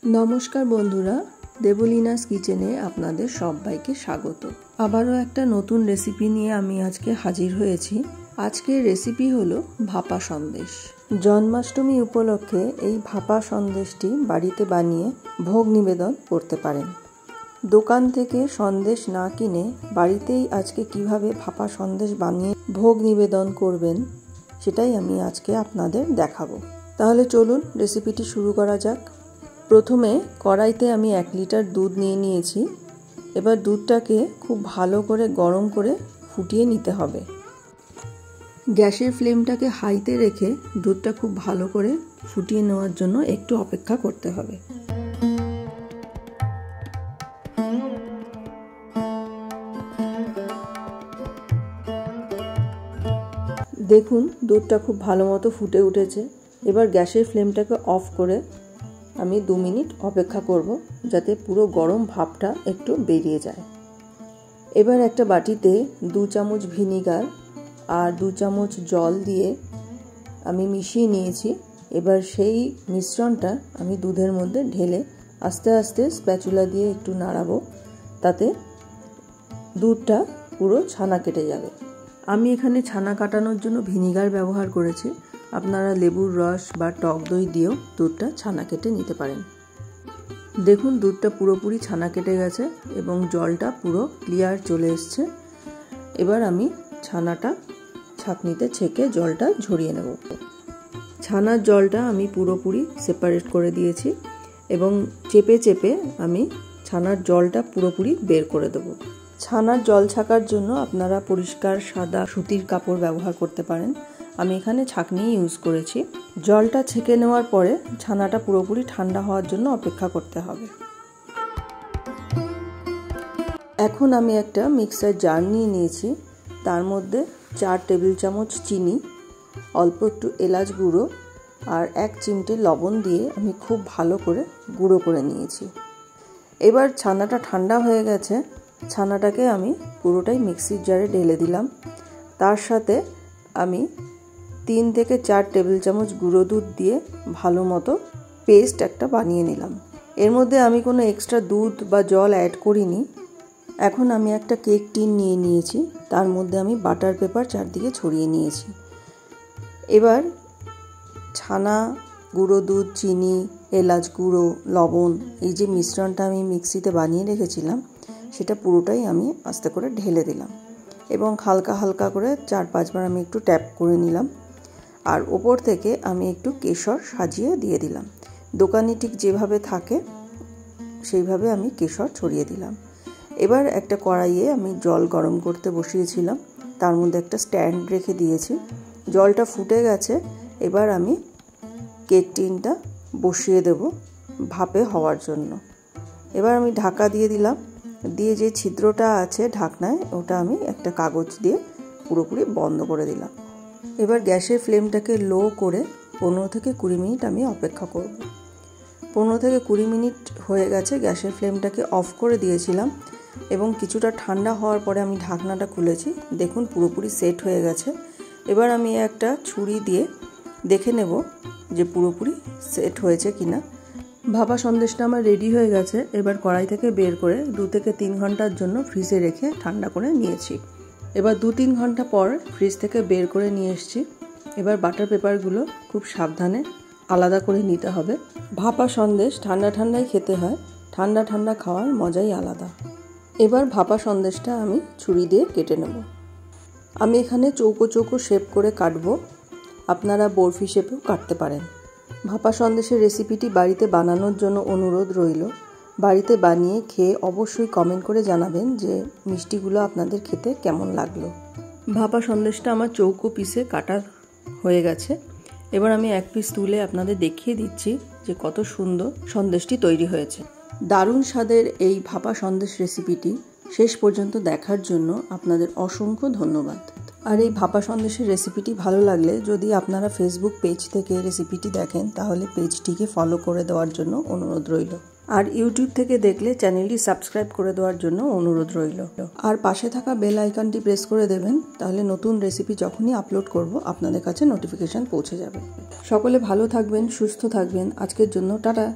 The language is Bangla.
নমস্কার বন্ধুরা, দেবলীনাস কিচেনে আপনাদের সবাইকে স্বাগত। আবারও একটা নতুন রেসিপি নিয়ে আমি আজকে হাজির হয়েছি। আজকের রেসিপি হলো ভাপা সন্দেশ। জন্মাষ্টমী উপলক্ষে এই ভাপা সন্দেশটি বাড়িতে বানিয়ে ভোগ নিবেদন করতে পারেন। দোকান থেকে সন্দেশ না কিনে বাড়িতেই আজকে কিভাবে ভাপা সন্দেশ বানিয়ে ভোগ নিবেদন করবেন সেটাই আমি আজকে আপনাদের দেখাবো। তাহলে চলুন রেসিপিটি শুরু করা যাক। প্রথমে কড়াইতে আমি 1 লিটার দুধ নিয়ে নিয়েছি। এবার দুধটাকে খুব ভালো করে গরম করে ফুটিয়ে নিতে হবে। গ্যাসের ফ্লেমটাকে হাইতে রেখে দুধটা খুব ভালো করে ফুটিয়ে নেওয়ার জন্য একটু অপেক্ষা করতে হবে। দেখুন দুধটা খুব ভালো মতো ফুটে উঠেছে। এবার গ্যাসের ফ্লেমটাকে অফ করে আমি 2 মিনিট অপেক্ষা করব যাতে পুরো গরম ভাপটা একটু বেরিয়ে যায়। এবার একটা বাটিতে 2 চামচ ভিনিগার আর 2 চামচ জল দিয়ে আমি মিশিয়ে নিয়েছি। এবার সেই মিশ্রণটা আমি দুধের মধ্যে ঢেলে আস্তে আস্তে স্প্যাচুলা দিয়ে একটু নাড়াবো, তাতে দুধটা পুরো ছানা কেটে যাবে। আমি এখানে ছানা কাটানোর জন্য ভিনিগার ব্যবহার করেছি। আপনারা লেবুর রস বা টক দই দিয়েও দুধটা ছানা কেটে নিতে পারেন। দেখুন দুধটা পুরোপুরি ছানা কেটে গেছে এবং জলটা পুরো ক্লিয়ার চলে এসছে। এবার আমি ছানাটা ছাঁকনিতে ছেঁকে জলটা ঝরিয়ে নেব। ছানার জলটা আমি পুরোপুরি সেপারেট করে দিয়েছি এবং চেপে চেপে আমি ছানার জলটা পুরোপুরি বের করে দেব। ছানার জল ছাকার জন্য আপনারা পরিষ্কার সাদা সুতির কাপড় ব্যবহার করতে পারেন। আমি এখানে ছাঁকনি ইউজ করেছি। জলটা ছেঁকে নেওয়ার পরে ছানাটা পুরোপুরি ঠান্ডা হওয়ার জন্য অপেক্ষা করতে হবে। এখন আমি একটা মিক্সার জার নিয়ে নিয়েছি। তার মধ্যে 4 টেবিল চামচ চিনি, অল্প একটু এলাচ গুঁড়ো আর 1 চিমটে লবণ দিয়ে আমি খুব ভালো করে গুঁড়ো করে নিয়েছি। এবার ছানাটা ঠান্ডা হয়ে গেছে। ছানাটাকে আমি পুরোটাই মিক্সির জারে ঢেলে দিলাম। তার সাথে আমি 3 থেকে 4 টেবিল চামচ গুঁড়ো দুধ দিয়ে ভালো মতো পেস্ট একটা বানিয়ে নিলাম। এর মধ্যে আমি কোনো এক্সট্রা দুধ বা জল অ্যাড করিনি। এখন আমি একটা কেক টিন নিয়ে নিয়েছি। তার মধ্যে আমি বাটার পেপার চারদিকে ছড়িয়ে নিয়েছি। এবার ছানা, গুঁড়ো দুধ, চিনি, এলাচ গুঁড়ো, লবণ, এই যে মিশ্রণটা আমি মিক্সিতে বানিয়ে রেখেছিলাম সেটা পুরোটাই আমি আস্তে করে ঢেলে দিলাম এবং হালকা হালকা করে 4-5 বার আমি একটু ট্যাপ করে নিলাম। আর ওপর থেকে আমি একটু কেশর সাজিয়ে দিয়ে দিলাম। দোকানে ঠিক যেভাবে থাকে সেইভাবে আমি কেশর ছড়িয়ে দিলাম। এবার একটা কড়াইয়ে আমি জল গরম করতে বসিয়েছিলাম। তার মধ্যে একটা স্ট্যান্ড রেখে দিয়েছি। জলটা ফুটে গেছে। এবার আমি কেক টিনটা বসিয়ে দেব ভাপে হওয়ার জন্য। এবার আমি ঢাকা দিয়ে দিলাম। দিয়ে যে ছিদ্রটা আছে ঢাকনায় ওটা আমি একটা কাগজ দিয়ে পুরোপুরি বন্ধ করে দিলাম। এবার গ্যাসের ফ্লেমটাকে লো করে 15 থেকে 20 মিনিট আমি অপেক্ষা করব। 15 থেকে 20 মিনিট হয়ে গেছে। গ্যাসের ফ্লেমটাকে অফ করে দিয়েছিলাম এবং কিছুটা ঠান্ডা হওয়ার পরে আমি ঢাকনাটা খুলেছি। দেখুন পুরোপুরি সেট হয়ে গেছে। এবার আমি একটা ছুরি দিয়ে দেখে নেব যে পুরোপুরি সেট হয়েছে কিনা। ভাপা সন্দেশটা আমার রেডি হয়ে গেছে। এবার কড়াই থেকে বের করে 2 থেকে 3 ঘন্টার জন্য ফ্রিজে রেখে ঠান্ডা করে নিয়েছি। এবার 2-3 ঘন্টা পর ফ্রিজ থেকে বের করে নিয়ে এসেছি। এবার বাটার পেপারগুলো খুব সাবধানে আলাদা করে নিতে হবে। ভাপা সন্দেশ ঠান্ডা ঠান্ডাই খেতে হয়। ঠান্ডা ঠান্ডা খাওয়ার মজাই আলাদা। এবার ভাপা সন্দেশটা আমি ছুরি দিয়ে কেটে নেব। আমি এখানে চৌকো চৌকো শেপ করে কাটবো। আপনারা বরফি শেপেও কাটতে পারেন। ভাপা সন্দেশের রেসিপিটি বাড়িতে বানানোর জন্য অনুরোধ রইল। বাড়িতে বানিয়ে খেয়ে অবশ্যই কমেন্ট করে জানাবেন যে মিষ্টিগুলো আপনাদের খেতে কেমন লাগলো। ভাপা সন্দেশটা আমার চৌকো পিসে কাটা হয়ে গেছে। এবার আমি 1 পিস তুলে আপনাদের দেখিয়ে দিচ্ছি যে কত সুন্দর সন্দেশটি তৈরি হয়েছে। দারুণ স্বাদের এই ভাপা সন্দেশ রেসিপিটি শেষ পর্যন্ত দেখার জন্য আপনাদের অসংখ্য ধন্যবাদ। আর এই ভাপা সন্দেশের রেসিপিটি ভালো লাগলে যদি আপনারা ফেসবুক পেজ থেকে রেসিপিটি দেখেন তাহলে পেজটিকে ফলো করে দেওয়ার জন্য অনুরোধ রইল। আর ইউটিউব থেকে দেখলে চ্যানেলটি সাবস্ক্রাইব করে দেওয়ার জন্য অনুরোধ রইল। আর পাশে থাকা বেল আইকনটি প্রেস করে দেবেন, তাহলে নতুন রেসিপি যখনই আপলোড করব আপনাদের কাছে নোটিফিকেশন পৌঁছে যাবে। সকলে ভালো থাকবেন, সুস্থ থাকবেন। আজকের জন্য টাটা।